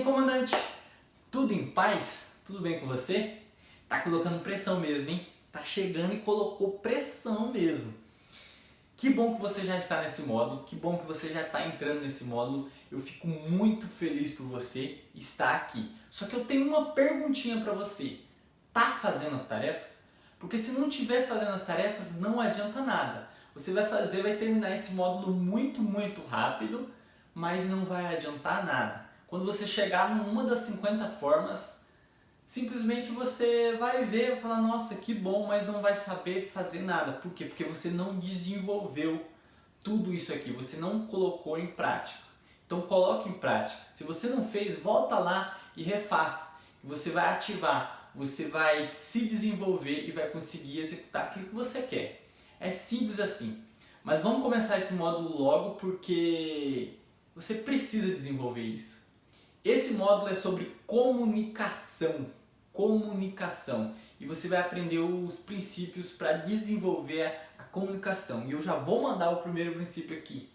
aí, comandante? Tudo em paz? Tudo bem com você? Tá colocando pressão mesmo, hein? Tá chegando e colocou pressão mesmo. Que bom que você já está nesse módulo, que bom que você já está entrando nesse módulo. Eu fico muito feliz por você estar aqui. Só que eu tenho uma perguntinha para você. Tá fazendo as tarefas? Porque se não estiver fazendo as tarefas, não adianta nada. Você vai terminar esse módulo muito rápido, mas não vai adiantar nada. Quando você chegar numa das 50 formas, simplesmente você vai ver e vai falar, nossa, que bom, mas não vai saber fazer nada. Por quê? Porque você não desenvolveu tudo isso aqui, você não colocou em prática. Então coloque em prática. Se você não fez, volta lá e refaça. Você vai ativar, você vai se desenvolver e vai conseguir executar aquilo que você quer. É simples assim. Mas vamos começar esse módulo logo porque você precisa desenvolver isso. Esse módulo é sobre comunicação. Comunicação. E você vai aprender os princípios para desenvolver a comunicação. E eu já vou mandar o primeiro princípio aqui.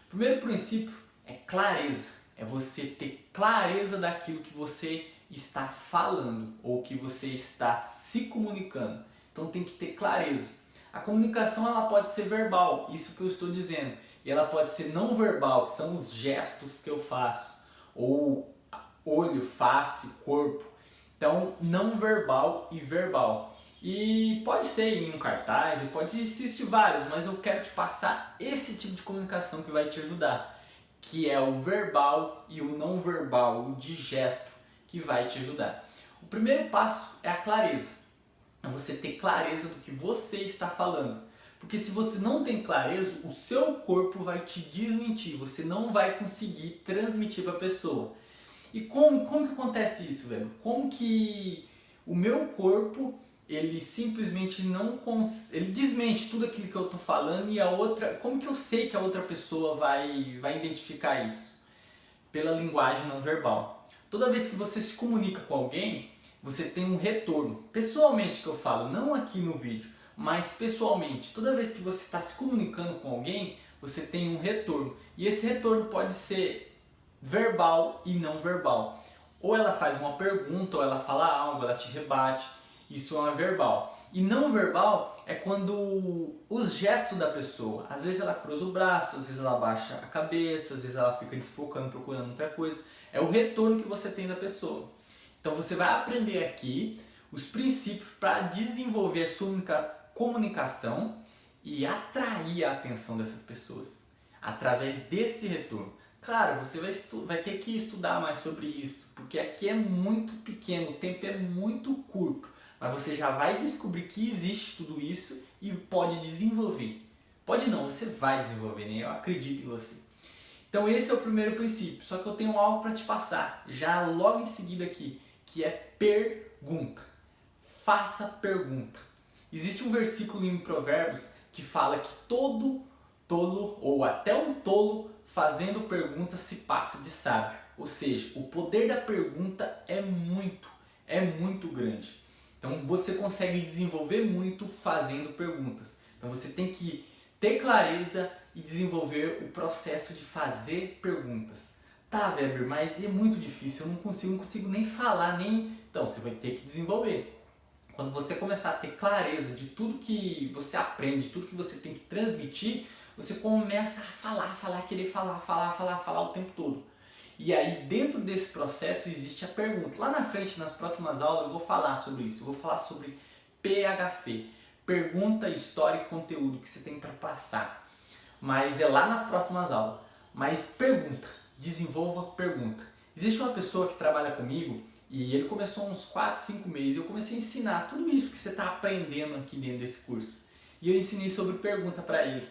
O primeiro princípio é clareza. É você ter clareza daquilo que você está falando ou que você está se comunicando. Então tem que ter clareza. A comunicação ela pode ser verbal, isso que eu estou dizendo. E ela pode ser não verbal, que são os gestos que eu faço. Ou olho, face, corpo. Então, não verbal e verbal. E pode ser em um cartaz, e pode existir vários, mas eu quero te passar esse tipo de comunicação que vai te ajudar, que é o verbal e o não verbal, o de gesto, que vai te ajudar. O primeiro passo é a clareza. É você ter clareza do que você está falando. Porque se você não tem clareza, o seu corpo vai te desmentir, você não vai conseguir transmitir para a pessoa. E como que acontece isso, velho? Como que o meu corpo, ele simplesmente ele desmente tudo aquilo que eu tô falando e a outra, como que eu sei que a outra pessoa vai identificar isso? Pela linguagem não verbal. Toda vez que você se comunica com alguém, você tem um retorno. Pessoalmente que eu falo, não aqui no vídeo, mas pessoalmente. Toda vez que você está se comunicando com alguém, você tem um retorno. E esse retorno pode ser verbal e não verbal. Ou ela faz uma pergunta, ou ela fala algo, ela te rebate. Isso é verbal. E não verbal é quando os gestos da pessoa. Às vezes ela cruza o braço, às vezes ela abaixa a cabeça, às vezes ela fica desfocando, procurando outra coisa. É o retorno que você tem da pessoa. Então você vai aprender aqui os princípios para desenvolver a sua comunicação e atrair a atenção dessas pessoas através desse retorno. Claro, você vai ter que estudar mais sobre isso, porque aqui é muito pequeno, o tempo é muito curto, mas você já vai descobrir que existe tudo isso e pode desenvolver. Pode não, você vai desenvolver, né? Eu acredito em você. Então esse é o primeiro princípio, só que eu tenho algo para te passar, já logo em seguida aqui, que é pergunta. Faça pergunta. Existe um versículo em Provérbios que fala que todo tolo, ou até um tolo, fazendo pergunta se passa de sábio. Ou seja, o poder da pergunta é muito grande. Então você consegue desenvolver muito fazendo perguntas. Então você tem que ter clareza e desenvolver o processo de fazer perguntas. Tá, Weber, mas é muito difícil, eu não consigo nem falar, nem... Então você vai ter que desenvolver. Quando você começar a ter clareza de tudo que você aprende, tudo que você tem que transmitir, você começa a querer falar o tempo todo. E aí dentro desse processo existe a pergunta. Lá na frente, nas próximas aulas, eu vou falar sobre isso. Eu vou falar sobre PHC. Pergunta, história e conteúdo que você tem para passar. Mas é lá nas próximas aulas. Mas pergunta, desenvolva pergunta. Existe uma pessoa que trabalha comigo e ele começou uns 4, 5 meses. Eu comecei a ensinar tudo isso que você está aprendendo aqui dentro desse curso. E eu ensinei sobre pergunta para ele.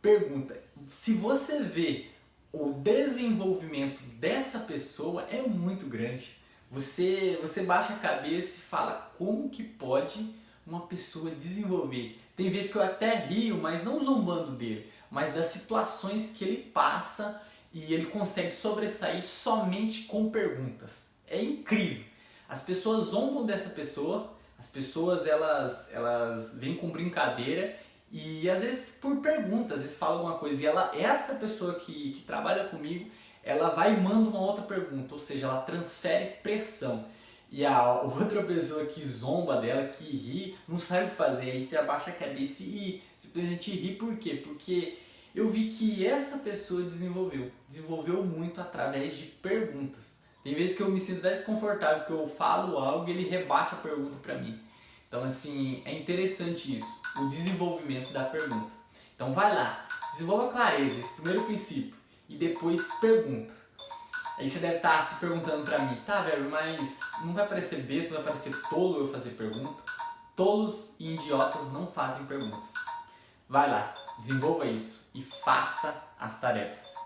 Pergunta, se você vê o desenvolvimento dessa pessoa é muito grande. Você baixa a cabeça e fala como que pode uma pessoa desenvolver. Tem vezes que eu até rio, mas não zombando dele, mas das situações que ele passa e ele consegue sobressair somente com perguntas. É incrível. As pessoas zombam dessa pessoa, as pessoas elas vêm com brincadeira e às vezes por perguntas, às vezes falam alguma coisa e essa pessoa que trabalha comigo, ela vai e manda uma outra pergunta, ou seja, ela transfere pressão. E a outra pessoa que zomba dela, que ri, não sabe o que fazer. Aí você abaixa a cabeça e simplesmente ri. Por quê? Porque eu vi que essa pessoa desenvolveu muito através de perguntas. Tem vezes que eu me sinto desconfortável, que eu falo algo e ele rebate a pergunta para mim. Então, assim, é interessante isso, o desenvolvimento da pergunta. Então, vai lá, desenvolva clareza, esse primeiro princípio, e depois pergunta. Aí você deve estar se perguntando pra mim, tá, velho, mas não vai parecer besta, não vai parecer tolo eu fazer pergunta? Tolos e idiotas não fazem perguntas. Vai lá, desenvolva isso e faça as tarefas.